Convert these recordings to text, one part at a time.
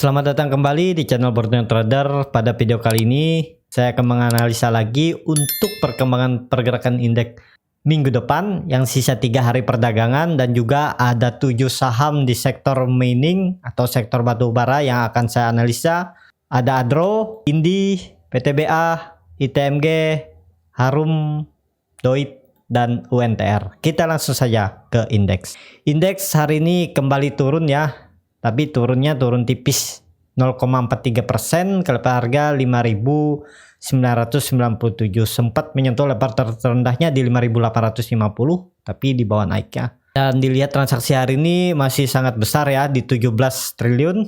Selamat datang kembali di channel Borneo Trader. Pada video kali ini saya akan menganalisa lagi untuk perkembangan pergerakan indeks minggu depan yang sisa 3 hari perdagangan, dan juga ada 7 saham di sektor mining atau sektor batu bara yang akan saya analisa. Ada Adro, Indi, PTBA, ITMG, Harum, Doit, dan UNTR. Kita langsung saja ke indeks. Indeks hari ini kembali turun ya, tapi turun tipis 0,43%, ke level harga 5.997, sempat menyentuh level terendahnya di 5.850, tapi di bawah naik ya. Dan dilihat transaksi hari ini masih sangat besar ya, di 17 triliun.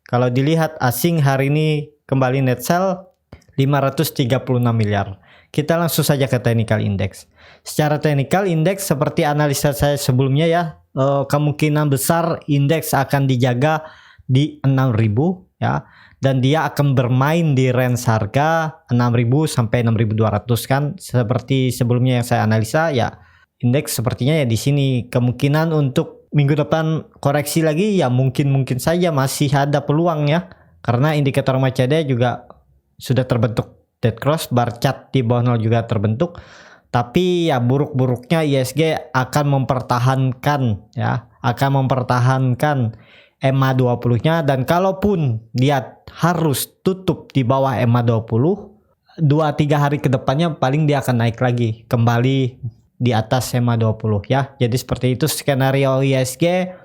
Kalau dilihat asing hari ini kembali net sell 536 miliar. Kita langsung saja ke technical index. Secara technical index seperti analisa saya sebelumnya ya, kemungkinan besar indeks akan dijaga di 6.000 ya, dan dia akan bermain di range harga 6.000 sampai 6.200 kan, seperti sebelumnya yang saya analisa ya. Indeks sepertinya ya di sini kemungkinan untuk minggu depan koreksi lagi ya, mungkin saja masih ada peluang ya, karena indikator MACD juga sudah terbentuk dead cross, bar chart di bawah 0 juga terbentuk. Tapi ya buruk-buruknya ISG akan mempertahankan ya, EMA 20-nya, dan kalaupun dia harus tutup di bawah EMA 20, 2-3 hari ke depannya paling dia akan naik lagi kembali di atas EMA 20 ya. Jadi seperti itu skenario ISG,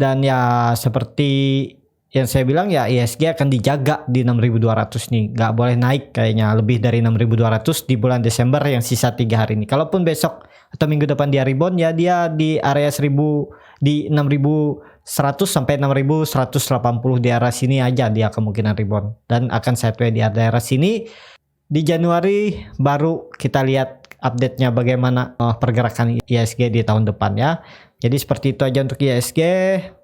dan ya seperti yang saya bilang ya, ISG akan dijaga di 6.200 nih, nggak boleh naik kayaknya lebih dari 6.200 di bulan Desember yang sisa 3 hari ini. Kalaupun besok atau minggu depan dia rebound ya, dia di area 1000 di 6.100 sampai 6.180 di area sini aja dia kemungkinan rebound, dan akan sideways di daerah sini. Di Januari baru kita lihat update-nya bagaimana pergerakan ISG di tahun depan ya. Jadi seperti itu aja untuk ISG,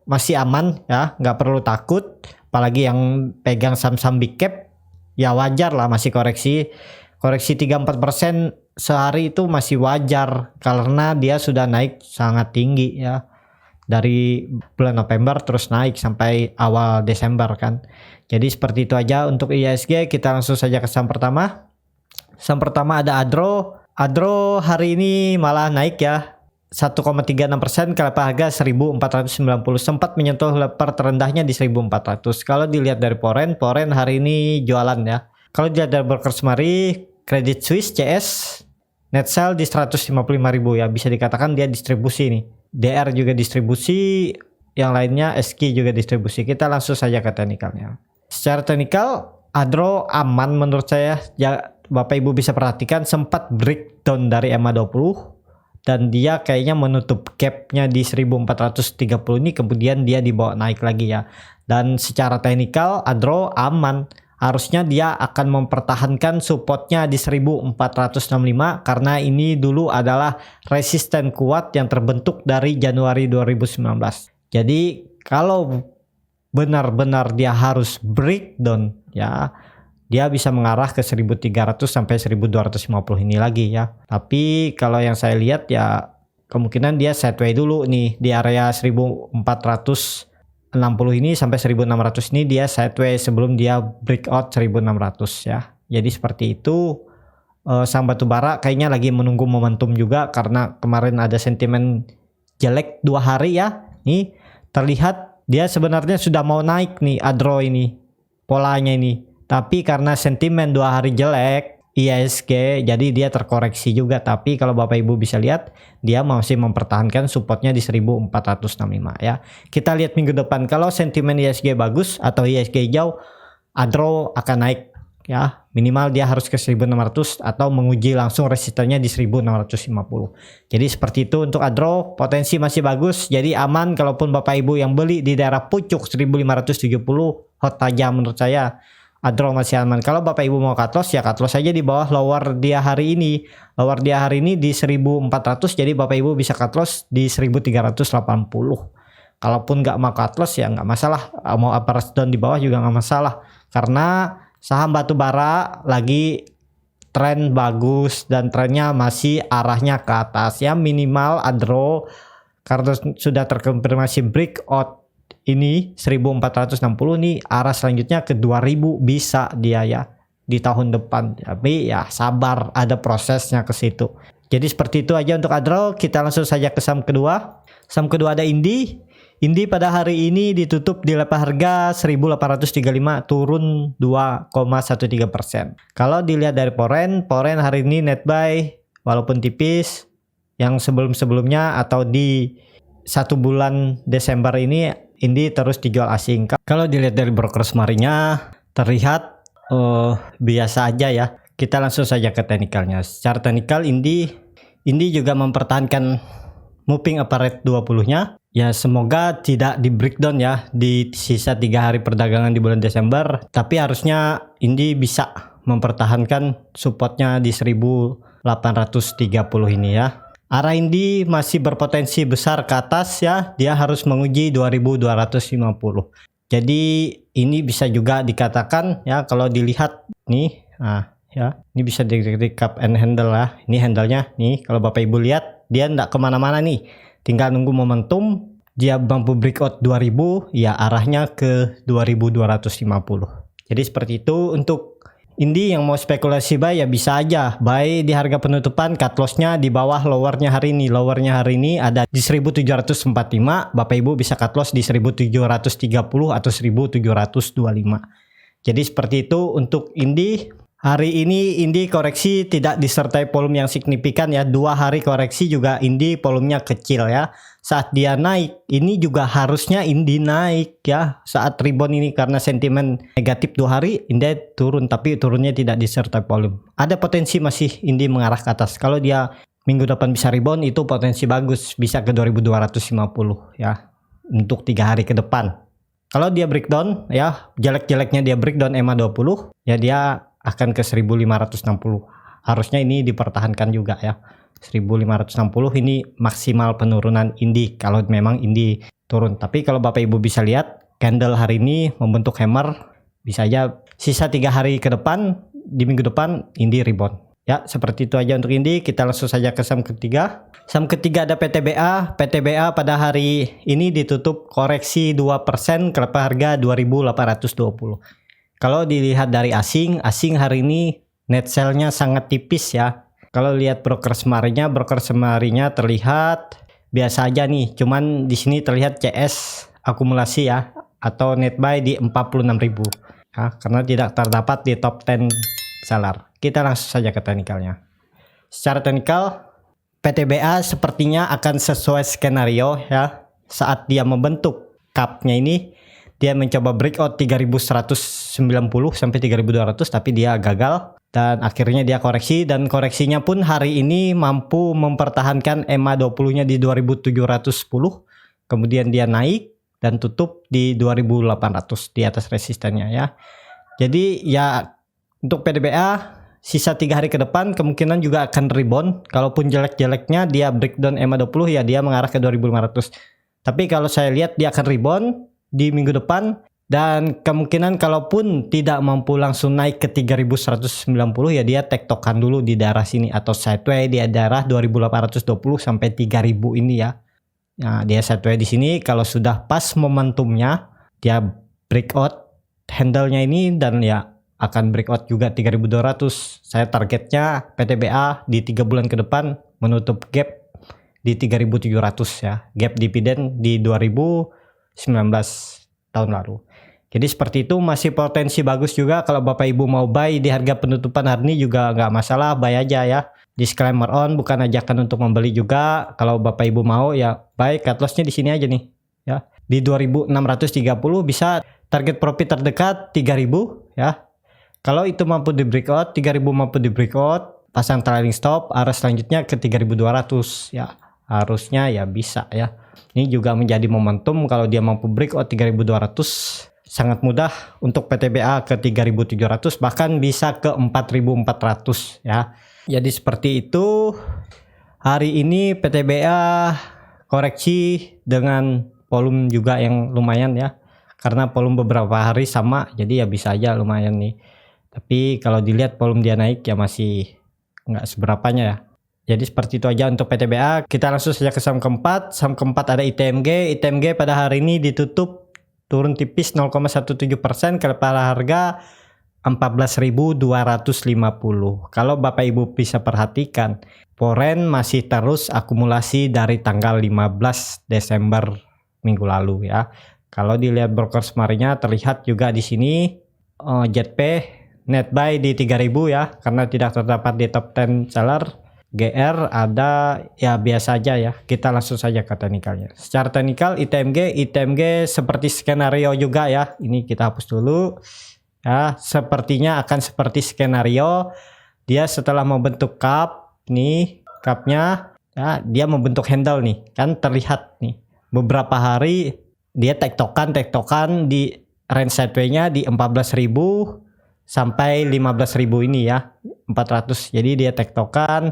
masih aman ya, nggak perlu takut. Apalagi yang pegang saham-saham big cap ya wajar lah, masih koreksi 3-4% sehari itu masih wajar, karena dia sudah naik sangat tinggi ya, dari bulan November terus naik sampai awal Desember kan. Jadi seperti itu aja untuk ISG. Kita langsung saja ke saham pertama. Saham pertama ada Adro. Adro hari ini malah naik ya, 1,36% ke level harga 1.490, sempat menyentuh level terendahnya di 1.400. Kalau dilihat dari Poren hari ini jualan ya. Kalau dilihat dari Brokers Mari, Credit Suisse CS net sell di 155.000 ya, bisa dikatakan dia distribusi nih. DR juga distribusi, yang lainnya SQ juga distribusi. Kita langsung saja ke teknikalnya. Secara teknikal Adro aman menurut saya ya, Bapak Ibu bisa perhatikan sempat breakdown dari EMA 20, dan dia kayaknya menutup gapnya di 1430 ini, kemudian dia dibawa naik lagi ya. Dan secara teknikal Adro aman, harusnya dia akan mempertahankan supportnya di 1465, karena ini dulu adalah resisten kuat yang terbentuk dari Januari 2019. Jadi kalau benar-benar dia harus breakdown ya, dia bisa mengarah ke 1.300 sampai 1.250 ini lagi ya. Tapi kalau yang saya lihat ya, kemungkinan dia sideways dulu nih di area 1.460 ini sampai 1.600 ini dia sideways sebelum dia breakout 1.600 ya. Jadi seperti itu. Saham batubara kayaknya lagi menunggu momentum juga, karena kemarin ada sentimen jelek 2 hari ya. Nih terlihat dia sebenarnya sudah mau naik nih Adro ini, polanya ini. Tapi karena sentimen 2 hari jelek ISG, jadi dia terkoreksi juga. Tapi kalau Bapak Ibu bisa lihat, dia masih mempertahankan supportnya di 1465 ya. Kita lihat minggu depan, kalau sentimen ISG bagus atau ISG hijau, Adro akan naik ya. Minimal dia harus ke 1600 atau menguji langsung resistennya di 1650. Jadi seperti itu untuk Adro, potensi masih bagus, jadi aman. Kalaupun Bapak Ibu yang beli di daerah pucuk 1570, hot aja menurut saya. Adro masih aman. Kalau Bapak Ibu mau cut loss ya cut loss aja di bawah lower dia hari ini. Lower dia hari ini di 1400, jadi Bapak Ibu bisa cut loss di 1380. Kalaupun nggak mau cut loss ya nggak masalah. Mau upper down di bawah juga nggak masalah. Karena saham batubara lagi tren bagus, dan trennya masih arahnya ke atas ya. Minimal Adro karena sudah terkonfirmasi breakout ini 1460 nih, arah selanjutnya ke 2000 bisa dia ya di tahun depan. Tapi ya sabar, ada prosesnya ke situ. Jadi seperti itu aja untuk Adro. Kita langsung saja ke saham kedua. Saham kedua ada Indi. Indi pada hari ini ditutup di level harga 1835, turun 2,13%. Kalau dilihat dari Poren hari ini net buy walaupun tipis, yang sebelum-sebelumnya atau di 1 bulan Desember ini Indi terus dijual asing. Kalau dilihat dari broker semarinya terlihat biasa aja ya. Kita langsung saja ke teknikalnya. Secara teknikal Indi juga mempertahankan moving average 20-nya. Ya semoga tidak di breakdown ya di sisa 3 hari perdagangan di bulan Desember. Tapi harusnya Indi bisa mempertahankan supportnya di 1830 ini ya. Arah Indi masih berpotensi besar ke atas ya. Dia harus menguji 2250. Jadi ini bisa juga dikatakan ya, kalau dilihat nih, ya ini bisa di cup and handle lah. Ini handle-nya nih, kalau Bapak Ibu lihat dia enggak kemana-mana nih. Tinggal nunggu momentum, dia mampu breakout 2000, ya arahnya ke 2250. Jadi seperti itu untuk Indi. Yang mau spekulasi buy ya bisa aja buy di harga penutupan, cut loss-nya di bawah lower-nya hari ini. Lower-nya hari ini ada di 1745, Bapak Ibu bisa cut loss di 1730 atau 1725. Jadi seperti itu untuk Indi. Hari ini Indi koreksi tidak disertai volume yang signifikan ya. 2 hari koreksi juga Indi volumenya kecil ya. Saat dia naik ini juga harusnya Indi naik ya. Saat rebound ini karena sentimen negatif 2 hari Indi turun, tapi turunnya tidak disertai volume. Ada potensi masih Indi mengarah ke atas. Kalau dia minggu depan bisa rebound itu potensi bagus, bisa ke 2250 ya untuk 3 hari ke depan. Kalau dia breakdown ya, jelek-jeleknya dia breakdown EMA 20 ya, dia akan ke 1560. Harusnya ini dipertahankan juga ya. 1560 ini maksimal penurunan Indi kalau memang Indi turun. Tapi kalau Bapak Ibu bisa lihat candle hari ini membentuk hammer, bisa aja sisa 3 hari ke depan, di minggu depan Indi rebound. Ya seperti itu aja untuk Indi. Kita langsung saja ke saham ketiga. Saham ketiga ada PTBA. PTBA pada hari ini ditutup koreksi 2% ke level harga 2820. Kalau dilihat dari asing hari ini net sell-nya sangat tipis ya. Kalau lihat broker semarinya terlihat biasa aja nih. Cuman di sini terlihat CS akumulasi ya, atau net buy di 46.000 ya, karena tidak terdapat di top 10 seller. Kita langsung saja ke teknikalnya. Secara teknikal PTBA sepertinya akan sesuai skenario ya. Saat dia membentuk cup-nya ini, dia mencoba breakout 3190 sampai 3200 tapi dia gagal dan akhirnya dia koreksi, dan koreksinya pun hari ini mampu mempertahankan EMA 20-nya di 2710. Kemudian dia naik dan tutup di 2800 di atas resistennya ya. Jadi ya untuk PTBA sisa 3 hari ke depan kemungkinan juga akan rebound. Kalaupun jelek-jeleknya dia breakdown EMA 20 ya dia mengarah ke 2500. Tapi kalau saya lihat dia akan rebound di minggu depan, dan kemungkinan kalaupun tidak mampu langsung naik ke 3190 ya dia tektokan dulu di daerah sini atau sideway di daerah 2820 sampai 3000 ini ya. Nah, dia sideway di sini, kalau sudah pas momentumnya dia breakout handle-nya ini dan ya akan breakout juga 3200. Saya targetnya PTBA di 3 bulan ke depan menutup gap di 3700 ya. Gap dividen di 2019 tahun lalu. Jadi seperti itu, masih potensi bagus juga kalau Bapak Ibu mau buy di harga penutupan hari ini juga nggak masalah, buy aja ya. Disclaimer on, bukan ajakan untuk membeli juga. Kalau Bapak Ibu mau ya buy, cut loss-nya di sini aja nih ya. Di 2630 bisa target profit terdekat 3000 ya. Kalau itu mampu di breakout, 3000 mampu di breakout, pasang trailing stop, arah selanjutnya ke 3200 ya. Harusnya ya bisa ya. Ini juga menjadi momentum kalau dia mampu breakout 3200, sangat mudah untuk PTBA ke 3700, bahkan bisa ke 4400 ya. Jadi seperti itu. Hari ini PTBA koreksi dengan volume juga yang lumayan ya. Karena volume beberapa hari sama, jadi ya bisa aja lumayan nih. Tapi kalau dilihat volume dia naik ya masih nggak seberapanya ya. Jadi seperti itu aja untuk PTBA. Kita langsung saja ke saham keempat. Saham keempat ada ITMG. ITMG pada hari ini ditutup turun tipis 0,17% kepada harga 14.250. Kalau Bapak Ibu bisa perhatikan, foreign masih terus akumulasi dari tanggal 15 Desember minggu lalu ya. Kalau dilihat broker smart-nya terlihat juga di sini JP net buy di 3.000 ya, karena tidak terdapat di top 10 seller. GR ada ya biasa aja ya. Kita langsung saja ke teknikalnya. Secara teknikal ITMG seperti skenario juga ya. Ini kita hapus dulu. Ya, sepertinya akan seperti skenario. Dia setelah membentuk cup nih, cupnya ya, dia membentuk handle nih. Kan terlihat nih. Beberapa hari dia tektokan di range sideway-nya di 14.000 sampai 15.000 ini ya. 400. Jadi dia tektokan,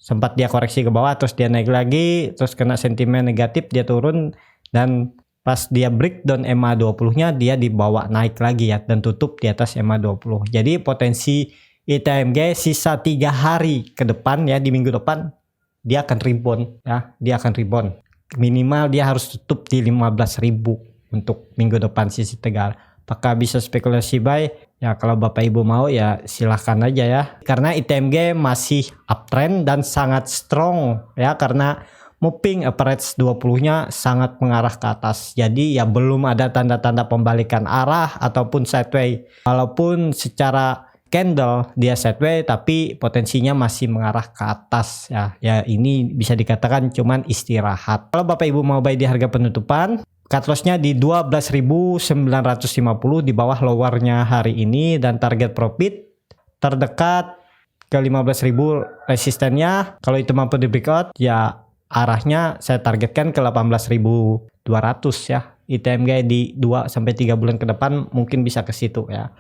sempat dia koreksi ke bawah, terus dia naik lagi, terus kena sentimen negatif, dia turun, dan pas dia breakdown MA20-nya dia dibawa naik lagi ya, dan tutup di atas MA20. Jadi potensi ITMG sisa 3 hari ke depan ya, di minggu depan dia akan rebound ya, dia akan rebound. Minimal dia harus tutup di 15.000 untuk minggu depan sisi Tegal. Apakah bisa spekulasi buy? Ya kalau Bapak Ibu mau ya silahkan aja ya. Karena ITMG masih uptrend dan sangat strong ya, karena moving average 20-nya sangat mengarah ke atas. Jadi ya belum ada tanda-tanda pembalikan arah ataupun sideway. Walaupun secara candle dia sideway, tapi potensinya masih mengarah ke atas ya. Ya ini bisa dikatakan cuman istirahat. Kalau Bapak Ibu mau buy di harga penutupan, cut loss-nya di 12.950 di bawah lowernya hari ini, dan target profit terdekat ke 15.000 resistennya. Kalau itu mampu di breakout ya arahnya saya targetkan ke 18.200 ya. ITMG di 2 sampai 3 bulan ke depan mungkin bisa ke situ ya.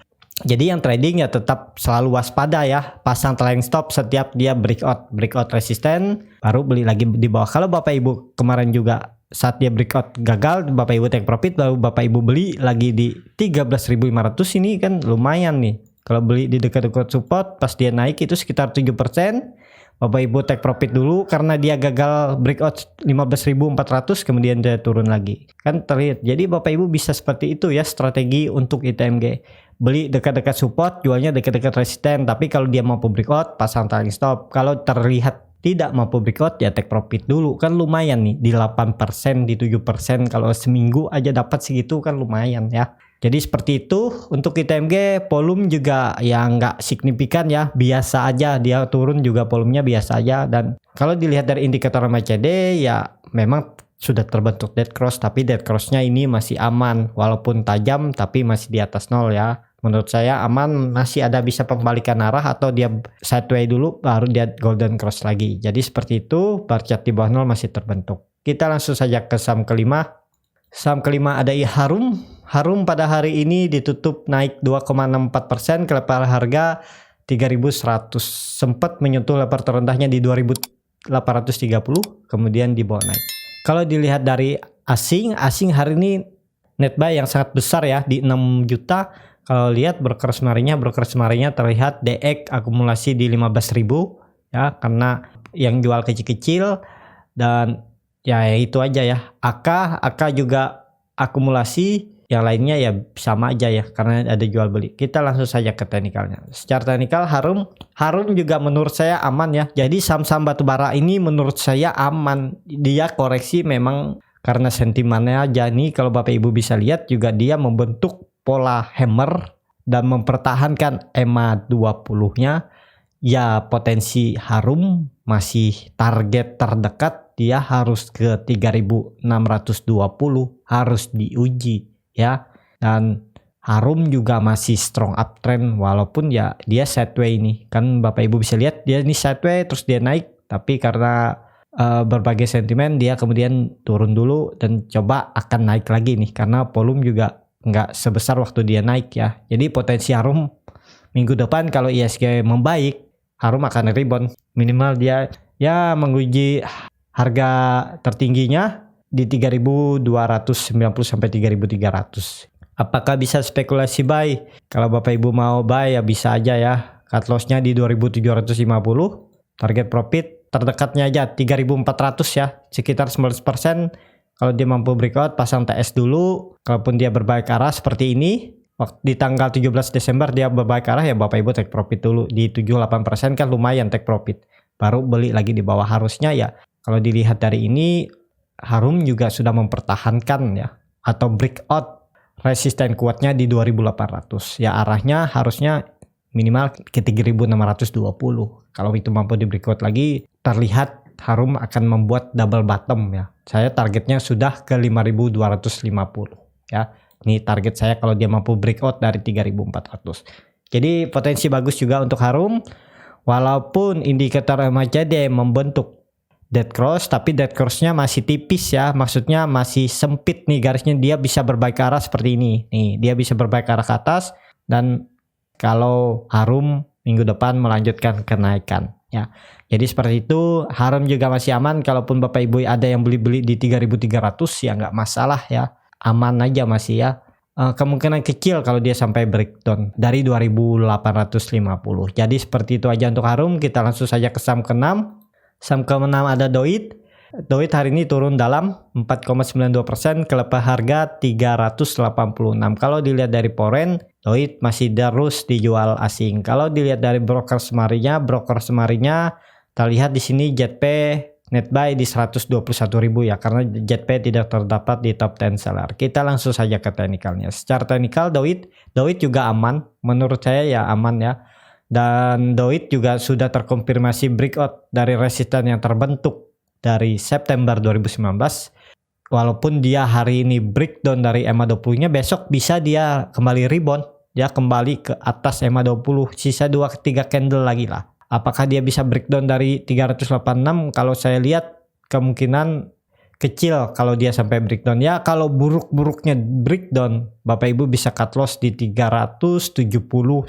Jadi yang trading ya tetap selalu waspada ya. Pasang trailing stop setiap dia breakout resisten, baru beli lagi di bawah. Kalau Bapak Ibu kemarin juga saat dia breakout gagal, Bapak Ibu take profit, baru Bapak Ibu beli lagi di 13.500, ini kan lumayan nih. Kalau beli di dekat-dekat support, pas dia naik itu sekitar 7%, Bapak Ibu take profit dulu karena dia gagal breakout 15.400, kemudian dia turun lagi. Kan terlihat. Jadi Bapak Ibu bisa seperti itu ya strategi untuk ITMG. Beli dekat-dekat support, jualnya dekat-dekat resisten. Tapi kalau dia mampu breakout, pasang trailing stop. Kalau terlihat tidak mampu breakout ya take profit dulu. Kan lumayan nih di 8%, di 7%. Kalau seminggu aja dapat segitu kan lumayan ya. Jadi seperti itu untuk ITMG. Volume juga ya nggak signifikan ya, biasa aja, dia turun juga volumenya biasa aja. Dan kalau dilihat dari indikator MACD ya memang sudah terbentuk dead cross, tapi dead crossnya ini masih aman, walaupun tajam tapi masih di atas 0 ya. Menurut saya aman, masih ada bisa pembalikan arah atau dia sideway dulu baru dia golden cross lagi. Jadi seperti itu, bar chart di bawah 0 masih terbentuk. Kita langsung saja ke saham kelima. Saham kelima ada Harum. Harum pada hari ini ditutup naik 2,64% ke level harga 3.100. Sempat menyentuh level terendahnya di 2.830, kemudian dibawa naik. Kalau dilihat dari asing hari ini net buy yang sangat besar ya di 6 juta. Kalau lihat broker semarinya terlihat DX akumulasi di 15.000 ya, karena yang jual kecil-kecil, dan ya itu aja ya. AK juga akumulasi, yang lainnya ya sama aja ya karena ada jual beli. Kita langsung saja ke teknikalnya. Secara teknikal Harum juga menurut saya aman ya. Jadi saham-saham batubara ini menurut saya aman. Dia koreksi memang karena sentimennya aja nih. Kalau Bapak Ibu bisa lihat juga dia membentuk pola hammer dan mempertahankan EMA 20-nya. Ya potensi Harum masih target terdekat dia harus ke 3.620, harus diuji ya. Dan Harum juga masih strong uptrend, walaupun ya dia sideway nih. Kan Bapak Ibu bisa lihat dia ini sideway terus dia naik, tapi karena berbagai sentimen dia kemudian turun dulu dan coba akan naik lagi nih, karena volume juga nggak sebesar waktu dia naik ya. Jadi potensi Harum minggu depan kalau ISG membaik, Harum akan rebound. Minimal dia ya menguji harga tertingginya di 3.290 sampai 3.300. Apakah bisa spekulasi buy? Kalau Bapak Ibu mau buy ya bisa aja ya. Cut loss-nya di 2.750. Target profit terdekatnya aja 3.400 ya. Sekitar 11%. Kalau dia mampu breakout, pasang TS dulu. Kalaupun dia berbalik arah seperti ini, di tanggal 17 Desember dia berbalik arah, ya Bapak Ibu take profit dulu di 78% kan lumayan take profit. Baru beli lagi di bawah. Harusnya ya kalau dilihat dari ini Harum juga sudah mempertahankan ya atau breakout resisten kuatnya di 2800. Ya arahnya harusnya minimal ke 3620. Kalau itu mampu di breakout lagi, terlihat Harum akan membuat double bottom ya. Saya targetnya sudah ke 5250 ya. Ini target saya kalau dia mampu breakout dari 3400. Jadi potensi bagus juga untuk Harum. Walaupun indikator MACD membentuk dead cross, tapi dead cross-nya masih tipis ya. Maksudnya masih sempit nih garisnya, dia bisa berbalik arah seperti ini. Nih, dia bisa berbalik arah ke atas dan kalau Harum minggu depan melanjutkan kenaikan ya. Jadi seperti itu, Harum juga masih aman. Kalaupun Bapak Ibu ada yang beli-beli di 3300 ya nggak masalah ya. Aman aja masih ya. Kemungkinan kecil kalau dia sampai breakdown dari 2850. Jadi seperti itu aja untuk Harum. Kita langsung saja ke saham ke-6. Saham ke-6 ada Doit. Doit hari ini turun dalam 4,92%, kelepas harga 386. Kalau dilihat dari Poren, Doit masih terus dijual asing. Kalau dilihat dari broker semarinya terlihat di sini JP net buy di 121.000 ya, karena JP tidak terdapat di top 10 seller. Kita langsung saja ke teknikalnya. Secara teknikal Doit juga aman, menurut saya ya aman ya. Dan Doit juga sudah terkonfirmasi breakout dari resisten yang terbentuk dari September 2019. Walaupun dia hari ini breakdown dari EMA 20-nya, besok bisa dia kembali rebound, dia kembali ke atas EMA 20, sisa 2-3 candle lagi lah. Apakah dia bisa breakdown dari 386? Kalau saya lihat kemungkinan kecil kalau dia sampai breakdown ya. Kalau buruk-buruknya breakdown, Bapak Ibu bisa cut loss di 370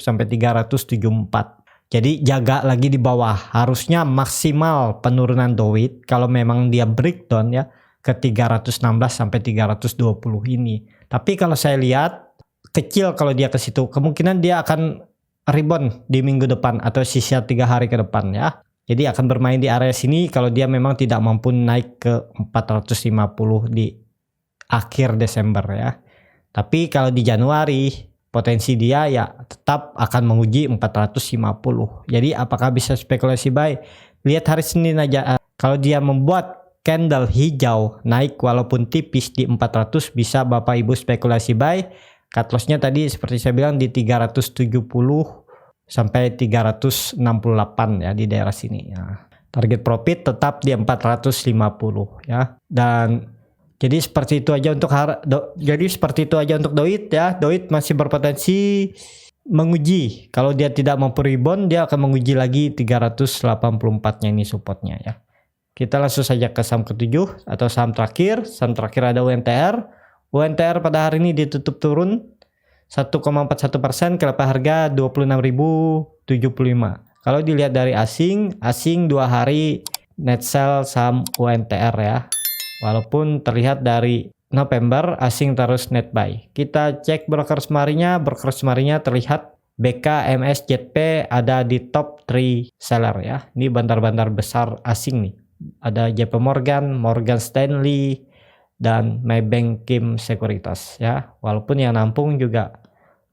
sampai 374. Jadi jaga lagi di bawah. Harusnya maksimal penurunan Doit kalau memang dia breakdown ya ke 316 sampai 320 ini. Tapi kalau saya lihat kecil kalau dia ke situ, kemungkinan dia akan rebound di minggu depan atau sisa 3 hari ke depan ya. Jadi akan bermain di area sini kalau dia memang tidak mampu naik ke 450 di akhir Desember ya. Tapi kalau di Januari potensi dia ya tetap akan menguji 450. Jadi apakah bisa spekulasi buy? Lihat hari Senin aja. Kalau dia membuat candle hijau naik walaupun tipis di 400, bisa Bapak Ibu spekulasi buy. Cut loss-nya tadi seperti saya bilang di 370 sampai 368 ya, di daerah sini ya. Target profit tetap di 450 ya. Dan jadi seperti itu aja untuk Doit ya. Doit masih berpotensi menguji. Kalau dia tidak mampu rebound, dia akan menguji lagi 384-nya ini supportnya ya. Kita langsung saja ke saham ke-7 atau saham terakhir. Saham terakhir ada UNTR. UNTR pada hari ini ditutup turun 1,41%, kelepas harga 26.075. Kalau dilihat dari asing 2 hari net sell saham UNTR ya. Walaupun terlihat dari November asing terus net buy. Kita cek broker semarinya terlihat BK, MS, JP ada di top 3 seller ya. Ini bandar-bandar besar asing nih. Ada JP Morgan, Morgan Stanley, dan Maybank Kim Sekuritas ya. Walaupun yang nampung juga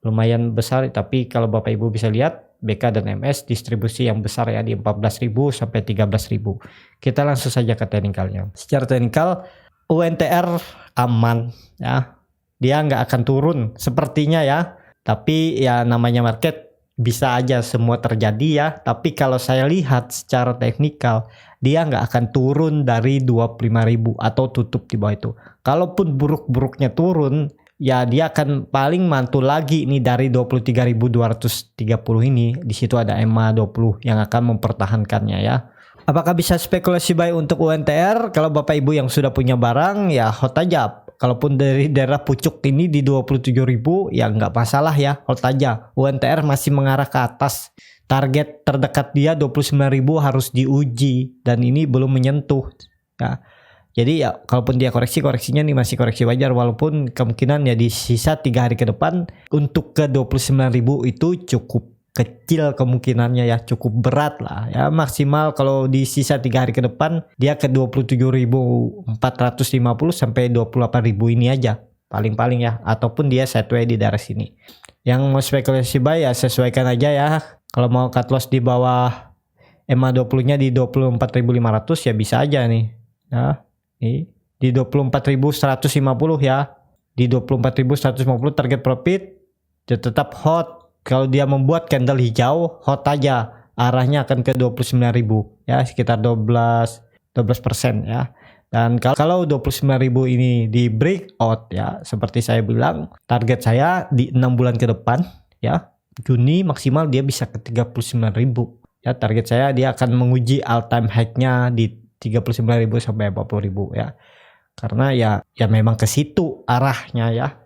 lumayan besar, tapi kalau Bapak Ibu bisa lihat BK dan MS distribusi yang besar ya, di 14.000 sampai 13.000. Kita langsung saja ke teknikalnya. Secara teknikal UNTR aman ya. Dia nggak akan turun sepertinya ya. Tapi ya namanya market bisa aja semua terjadi ya. Tapi kalau saya lihat secara teknikal dia nggak akan turun dari 25.000 atau tutup di bawah itu. Kalaupun buruk-buruknya turun, ya dia akan paling mantul lagi nih dari 23.230 ini. Di situ ada EMA 20 yang akan mempertahankannya ya. Apakah bisa spekulasi buy untuk UNTR? Kalau Bapak Ibu yang sudah punya barang ya hold aja. Kalaupun dari daerah pucuk ini di 27.000 ya nggak masalah ya, hold aja. UNTR masih mengarah ke atas. Target terdekat dia 29.000 harus diuji dan ini belum menyentuh ya. Jadi ya kalaupun dia koreksinya nih masih koreksi wajar, walaupun kemungkinan ya di sisa 3 hari ke depan untuk ke 29.000 itu cukup kecil kemungkinannya ya, cukup berat lah ya. Maksimal kalau di sisa 3 hari ke depan dia ke 27.450 sampai 28.000 ini aja paling-paling ya, ataupun dia sideways di daerah sini. Yang mau spekulasi buy ya sesuaikan aja ya. Kalau mau cut loss di bawah EMA20 nya di 24.500 ya bisa aja nih ya, nih di 24.150 ya, di 24.150 target profit ya, tetap hot. Kalau dia membuat candle hijau, hot aja, arahnya akan ke 29.000 ya, sekitar 12% ya. Dan kalau 29.000 ini di breakout ya, seperti saya bilang, target saya di 6 bulan ke depan ya, Juni maksimal dia bisa ke 39.000 ya. Target saya dia akan menguji all time high-nya di 39.000 sampai 40.000 ya. Karena ya memang ke situ arahnya ya.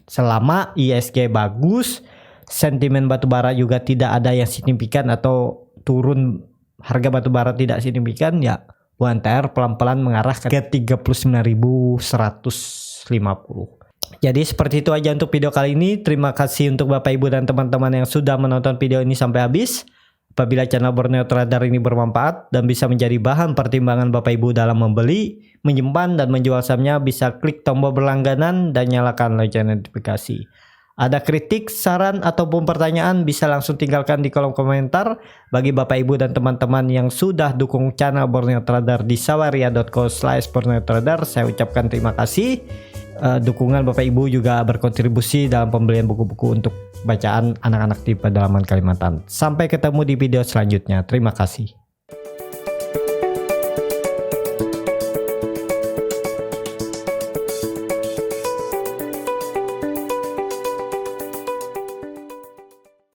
Selama ISG bagus, sentimen batubara juga tidak ada yang signifikan atau turun harga batubara tidak signifikan ya, UNTR pelan-pelan mengarah ke 39.150. Jadi seperti itu aja untuk video kali ini. Terima kasih untuk Bapak Ibu dan teman-teman yang sudah menonton video ini sampai habis. Apabila channel Borneo Trader ini bermanfaat dan bisa menjadi bahan pertimbangan Bapak Ibu dalam membeli, menyimpan, dan menjual sahamnya, bisa klik tombol berlangganan dan nyalakan lonceng notifikasi. Ada kritik, saran, ataupun pertanyaan bisa langsung tinggalkan di kolom komentar. Bagi Bapak Ibu dan teman-teman yang sudah dukung channel Borneo Trader di sawaria.co/borneotrader, saya ucapkan terima kasih. Dukungan Bapak Ibu juga berkontribusi dalam pembelian buku-buku untuk bacaan anak-anak di pedalaman Kalimantan. Sampai ketemu di video selanjutnya. Terima kasih.